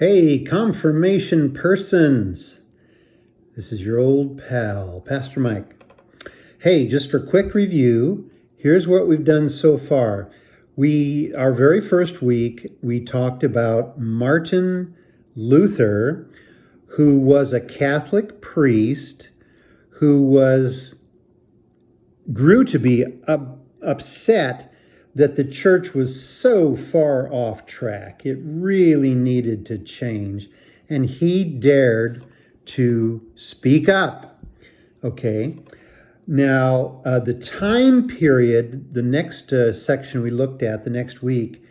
Hey, confirmation persons. This is your old pal, Pastor Mike. Hey, just for quick review, here's what we've done so far. Our very first week, we talked about Martin Luther, who was a Catholic priest who grew to be upset that the church was so far off track. It really needed to change. And he dared to speak up. Okay. Now, the time period, the next section we looked at the next week,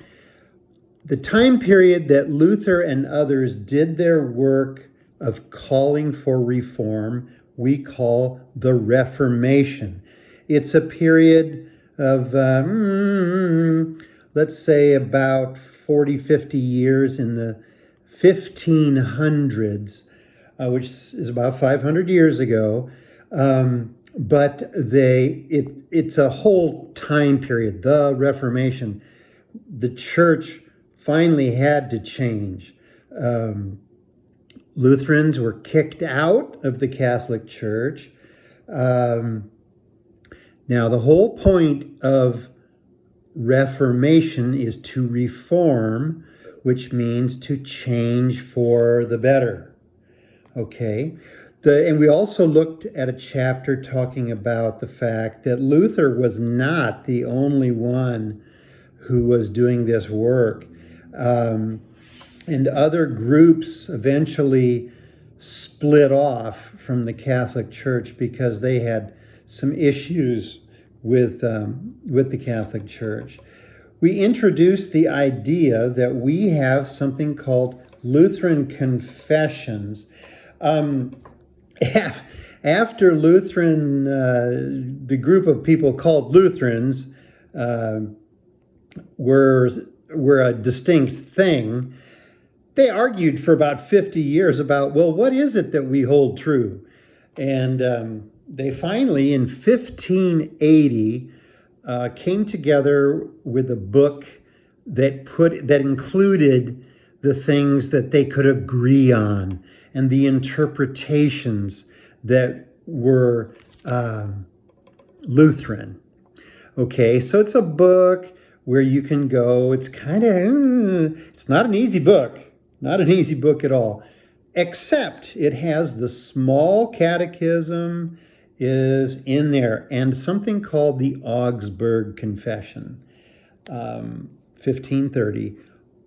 the time period that Luther and others did their work of calling for reform, we call the Reformation. It's a period of, let's say, about 40, 50 years in the 1500s, which is about 500 years ago. But it's a whole time period, the Reformation. The church finally had to change. Lutherans were kicked out of the Catholic Church. Now, the whole point of Reformation is to reform, which means to change for the better. Okay? And we also looked at a chapter talking about the fact that Luther was not the only one who was doing this work. And other groups eventually split off from the Catholic Church because they had some issues with the Catholic Church. We introduced the idea that we have something called Lutheran confessions. After Lutheran, the group of people called Lutherans were a distinct thing, they argued for about 50 years about, well, what is it that we hold true? And they finally, in 1580, came together with a book that included the things that they could agree on and the interpretations that were Lutheran. Okay, so it's a book where you can go. It's it's not an easy book, not an easy book at all, except it has the small catechism is in there, and something called the Augsburg Confession, 1530.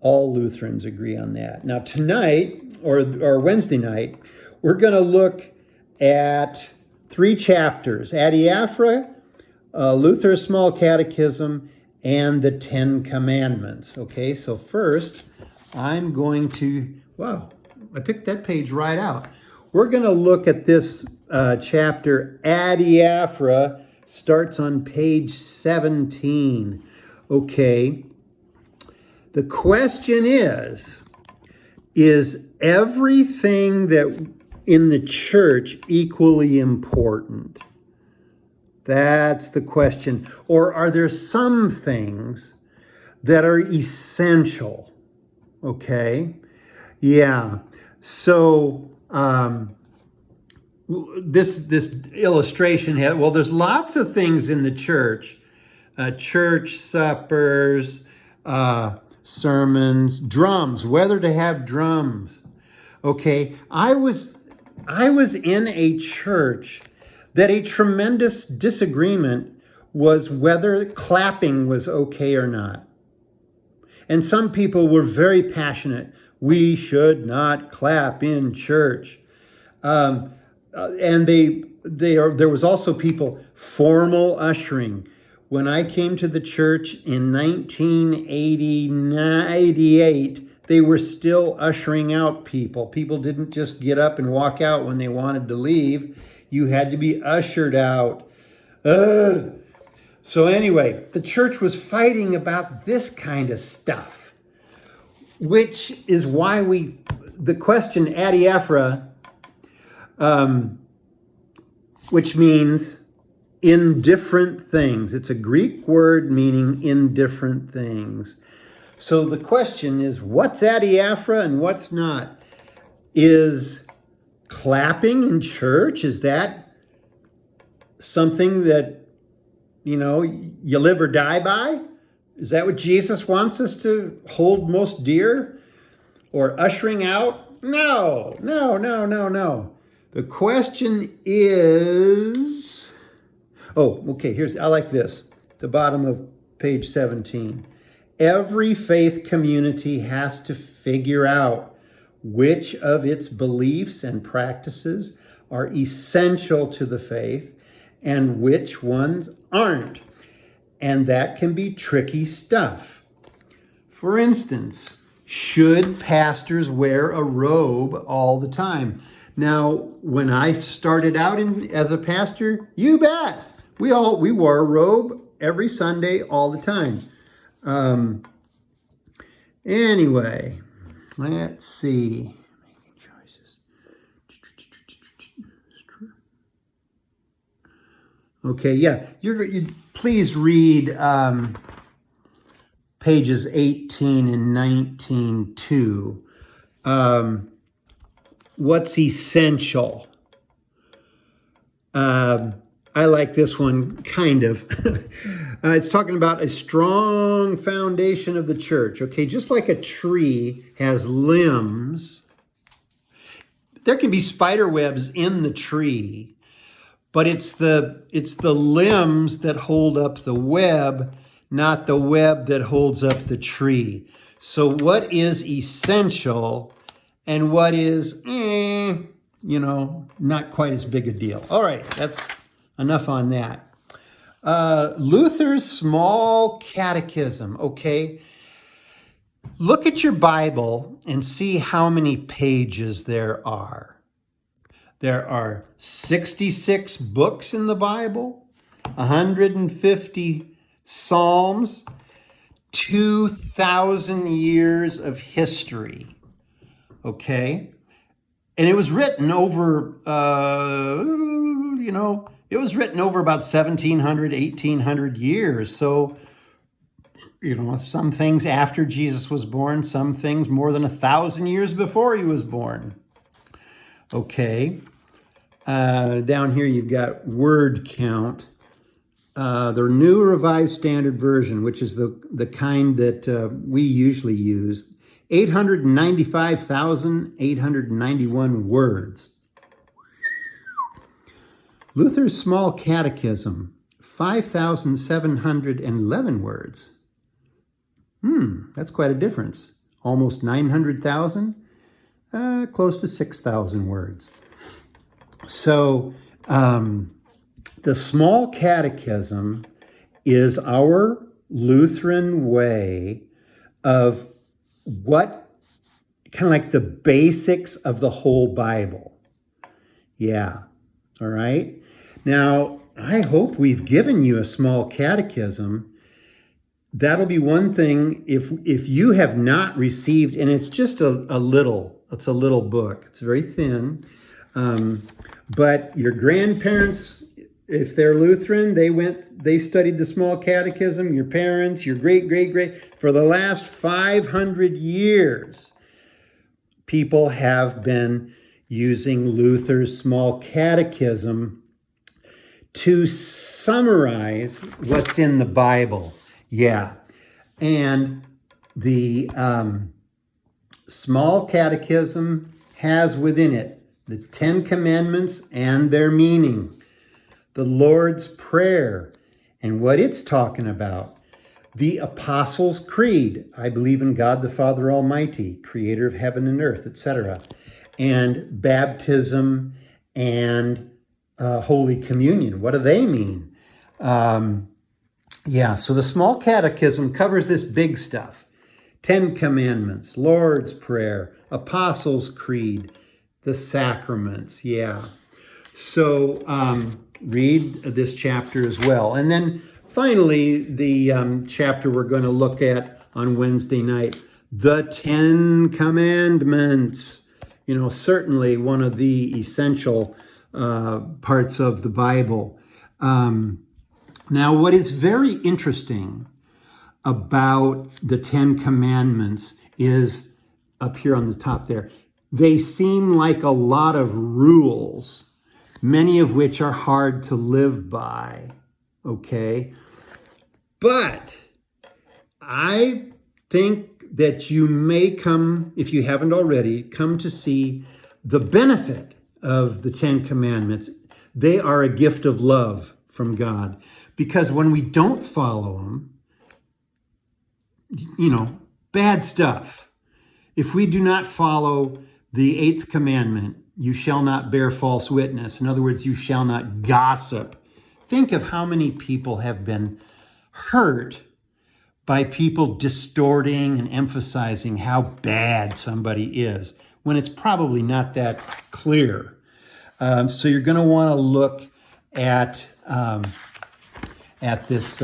All Lutherans agree on that. Now tonight, or Wednesday night, we're going to look at 3 chapters: Adiaphora, Luther's Small Catechism, and the 10 Commandments. Okay, so first, I'm going to, wow, I picked that page right out. We're going to look at this chapter. Adiaphora starts on page 17. Okay. The question is everything that in the church equally important? That's the question. Or are there some things that are essential? Okay. Yeah. So, this illustration here, well, there's lots of things in the church, church suppers, sermons, drums, whether to have drums. Okay, I was in a church that a tremendous disagreement was whether clapping was okay or not. And some people were very passionate. We should not clap in church. And there was also people, formal ushering. When I came to the church in 1988, they were still ushering out people. People didn't just get up and walk out when they wanted to leave. You had to be ushered out. So anyway, the church was fighting about this kind of stuff, which is why the question Adiaphora, which means indifferent things. It's a Greek word meaning indifferent things. So the question is, what's Adiaphora and what's not? Is clapping in church, is that something that, you live or die by? Is that what Jesus wants us to hold most dear? Or ushering out? No. The question is, I like this. The bottom of page 17. Every faith community has to figure out which of its beliefs and practices are essential to the faith and which ones aren't. And that can be tricky stuff. For instance, should pastors wear a robe all the time? Now, when I started out as a pastor, you bet. We wore a robe every Sunday all the time. Anyway, let's see. Making choices. Okay, yeah. You please read pages 18 and 19 too. What's essential? I like this one, kind of. It's talking about a strong foundation of the church. Okay, just like a tree has limbs, there can be spider webs in the tree, but it's the limbs that hold up the web, not the web that holds up the tree. So what is essential and what is, not quite as big a deal. All right, that's enough on that. Luther's Small Catechism, okay? Look at your Bible and see how many pages there are. There are 66 books in the Bible, 150 Psalms, 2,000 years of history, okay? And it was written over, it was written over about 1,700, 1,800 years. So, some things after Jesus was born, some things more than 1,000 years before he was born. Okay. Down here you've got word count. The New Revised Standard Version, which is the kind that we usually use, 895,891 words. Luther's Small Catechism, 5,711 words. That's quite a difference. Almost 900,000, close to 6,000 words. So the Small Catechism is our Lutheran way of what, kind of like the basics of the whole Bible. Yeah, all right? Now, I hope we've given you a small catechism. That'll be one thing if you have not received, and it's just it's a little book. It's very thin. But your grandparents, if they're Lutheran, they studied the small catechism. Your parents, your great, for the last 500 years, people have been using Luther's small catechism to summarize what's in the Bible. Yeah. And the small catechism has within it the 10 Commandments and their meaning, the Lord's Prayer and what it's talking about, the Apostles' Creed, I believe in God the Father Almighty, creator of heaven and earth, etc., and baptism and Holy Communion. What do they mean? So the small catechism covers this big stuff. 10 Commandments, Lord's Prayer, Apostles' Creed, the sacraments, yeah. So read this chapter as well. And then finally, the chapter we're going to look at on Wednesday night, the 10 Commandments. Certainly one of the essential parts of the Bible. Now, what is very interesting about the Ten Commandments is up here on the top there. They seem like a lot of rules, many of which are hard to live by, okay? But I think that you may come, if you haven't already, come to see the benefit of the Ten Commandments. They are a gift of love from God, because when we don't follow them, bad stuff. If we do not follow the 8th commandment, you shall not bear false witness. In other words, you shall not gossip. Think of how many people have been hurt by people distorting and emphasizing how bad somebody is when it's probably not that clear. So you're going to want to look at this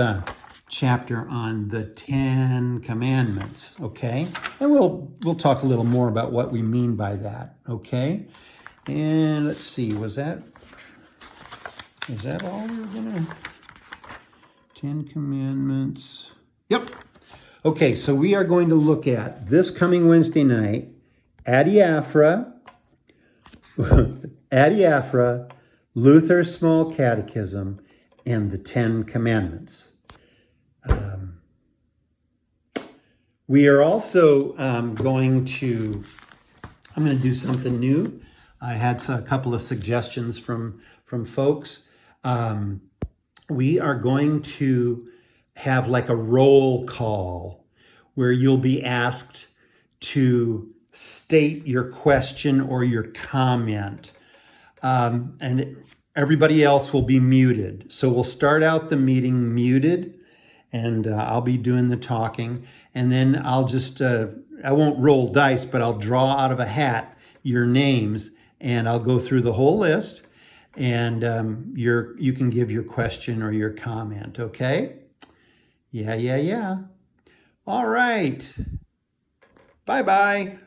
chapter on the 10 Commandments, okay? And we'll talk a little more about what we mean by that, okay? And let's see, is that all we're gonna? 10 Commandments. Yep. Okay, so we are going to look at this coming Wednesday night, Adiaphora, Luther's Small Catechism, and the 10 Commandments. We are also I'm going to do something new. I had a couple of suggestions from folks. We are going to have like a roll call where you'll be asked to state your question or your comment. And everybody else will be muted. So we'll start out the meeting muted, and I'll be doing the talking. And then I'll just, I won't roll dice, but I'll draw out of a hat your names, and I'll go through the whole list, and you can give your question or your comment, okay? Yeah. All right. Bye-bye.